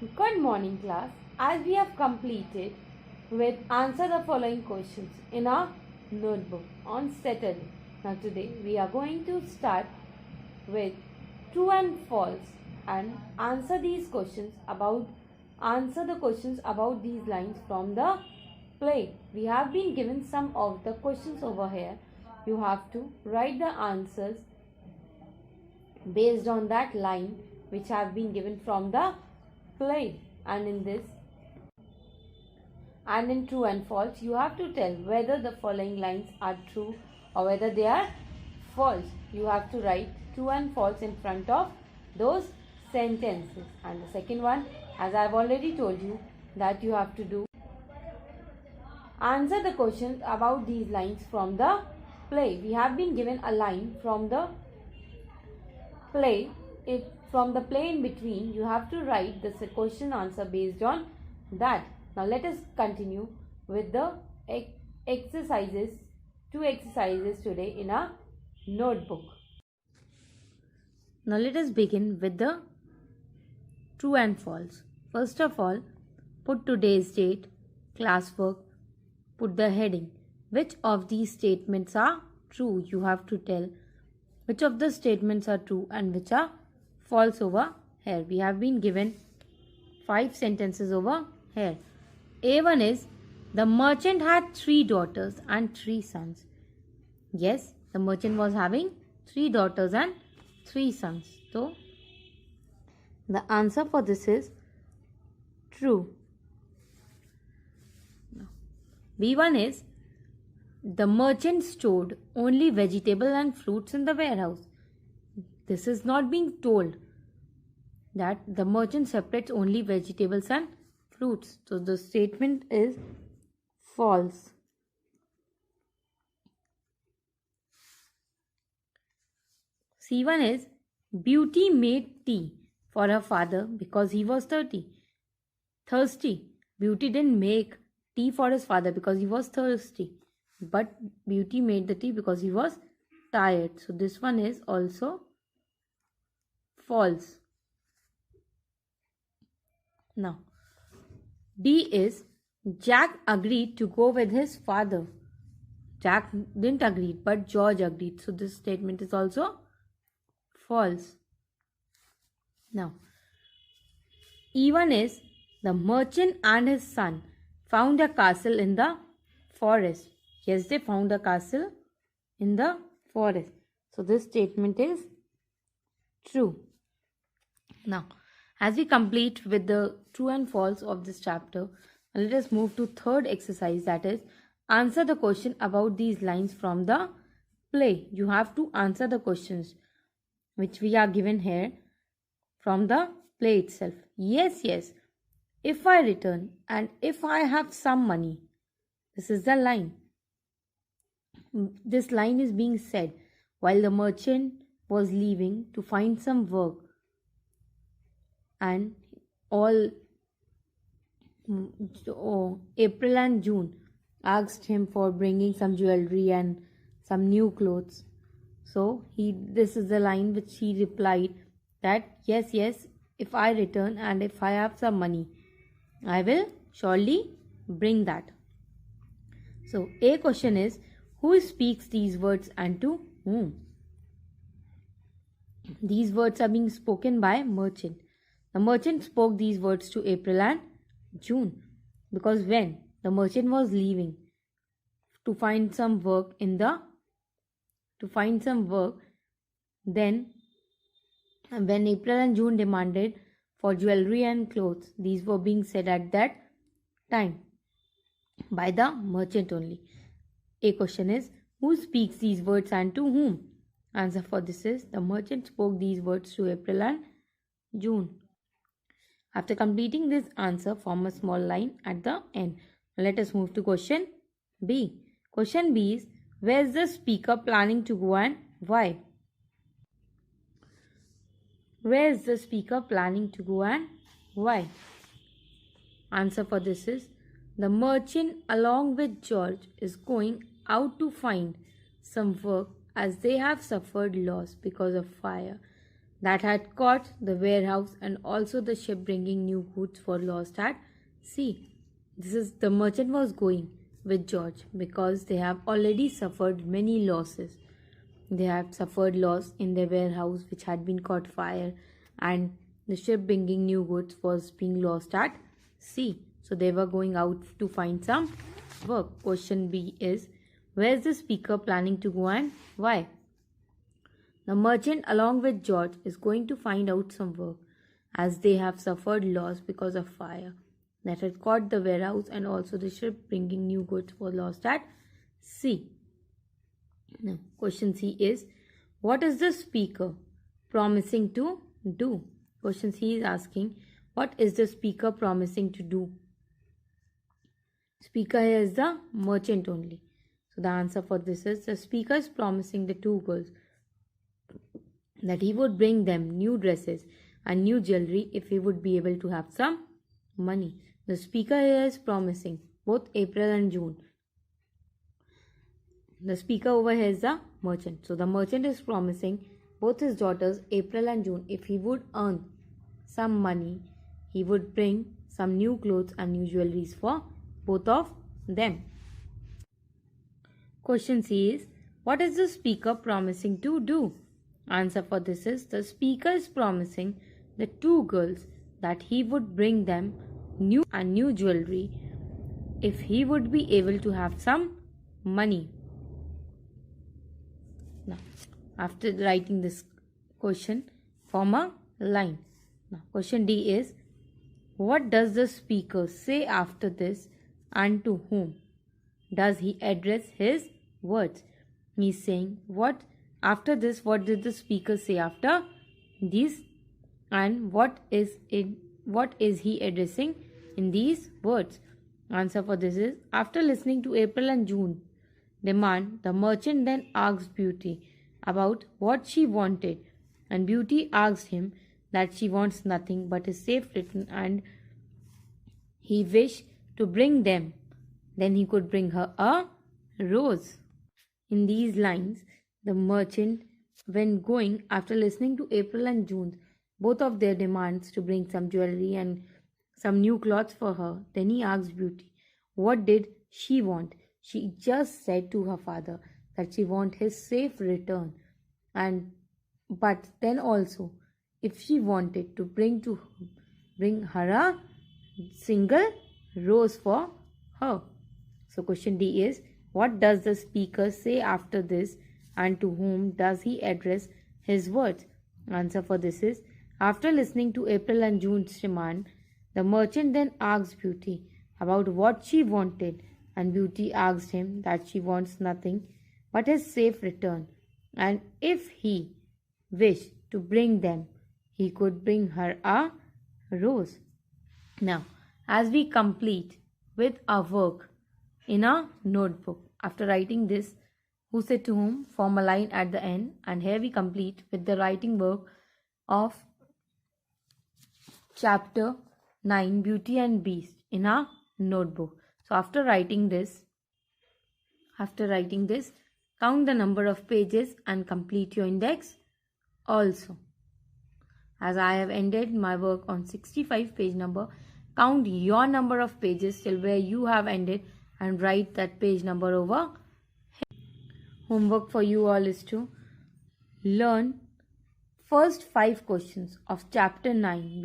Good morning, class. As we have completed with answer the following questions in our notebook on Saturday. Now today we are going to start with true and false and answer the questions about these lines from the play. We have been given some of the questions over here. You have to write the answers based on that line which have been given from the play, and in true and false you have to tell whether the following lines are true or whether they are false. You have to write true and false in front of those sentences. And the second one, as I've already told you, that you have to do answer the questions about these lines from the play. We have been given a line from the play. If from the play in between, you have to write the question answer based on that. Now let us continue with the exercises, two exercises today in our notebook. Now let us begin with the true and false. First of all, put today's date, classwork, put the heading. Which of these statements are true? You have to tell which of the statements are true and which are false over here. We have been given 5 sentences over here. A1 is, the merchant had 3 daughters and 3 sons. Yes, the merchant was having 3 daughters and 3 sons. So, the answer for this is true. B1 is, the merchant stored only vegetable and fruits in the warehouse. This is not being told that the merchant separates only vegetables and fruits. So the statement is false. C1 is, Beauty made tea for her father because he was thirsty. Beauty didn't make tea for his father because he was thirsty. But Beauty made the tea because he was tired. So this one is also false. Now, D is, Jack agreed to go with his father. Jack didn't agree, but George agreed. So this statement is also false. Now, E1 is, the merchant and his son found a castle in the forest. Yes, they found a castle in the forest. So this statement is true. Now, as we complete with the true and false of this chapter, let us move to third exercise, that is, answer the question about these lines from the play. You have to answer the questions which we are given here from the play itself. Yes, yes. If I return and if I have some money. This is the line. This line is being said while the merchant was leaving to find some work, and all April and June asked him for bringing some jewelry and some new clothes. So this is the line which he replied that yes, yes, if I return and if I have some money, I will surely bring that. So A question is, who speaks these words and to whom? These words are being spoken by merchant. The merchant spoke these words to April and June because when the merchant was leaving to find some work then when April and June demanded for jewelry and clothes, these were being said at that time by the merchant only. A question is, who speaks these words and to whom? Answer for this is, the merchant spoke these words to April and June. After completing this answer, form a small line at the end. Let us move to question B. Question B is, where is the speaker planning to go and why? Where is the speaker planning to go and why? Answer for this is, the merchant along with George is going out to find some work as they have suffered loss because of fire. that had caught the warehouse and also the ship bringing new goods for lost at sea. The merchant was going with George because they have already suffered many losses. They have suffered loss in their warehouse which had been caught fire, and the ship bringing new goods was being lost at sea. So they were going out to find some work. Question B is, where is the speaker planning to go and why? The merchant along with George is going to find out some work as they have suffered loss because of fire that had caught the warehouse and also the ship bringing new goods was lost at sea. Now, question C is, what is the speaker promising to do? Question C is asking, what is the speaker promising to do? Speaker here is the merchant only. So the answer for this is, the speaker is promising the two girls that he would bring them new dresses and new jewelry if he would be able to have some money. The speaker here is promising both April and June. The speaker over here is the merchant. So the merchant is promising both his daughters April and June if he would earn some money, he would bring some new clothes and new jewelries for both of them. Question C is, what is the speaker promising to do? Answer for this is, the speaker is promising the two girls that he would bring them new jewelry if he would be able to have some money. Now, after writing this question, form a line. Now, question D is, what does the speaker say after this and to whom does he address his words? He is saying, what after this, what did the speaker say after these, and what is he addressing in these words? Answer for this is, after listening to April and June demand, the merchant then asked Beauty about what she wanted, and Beauty asked him that she wants nothing but a safe return, and he wished to bring them. Then he could bring her a rose. In these lines, the merchant, when going after listening to April and June, both of their demands to bring some jewelry and some new clothes for her, then he asked Beauty, what did she want? She just said to her father that she want his safe return, but then also if she wanted to bring her a single rose for her. So question D is, what does the speaker say after this and to whom does he address his words? Answer for this is, after listening to April and June's demand, the merchant then asked Beauty about what she wanted, and Beauty asked him that she wants nothing but his safe return, and if he wished to bring them, he could bring her a rose. Now, as we complete with our work in a notebook, after writing this, who said to whom, form a line at the end, and here we complete with the writing work of chapter 9, Beauty and Beast, in our notebook. So after writing this, count the number of pages and complete your index also. As I have ended my work on 65 page number, count your number of pages till where you have ended and write that page number over here. Homework for you all is to learn first 5 questions of chapter 9.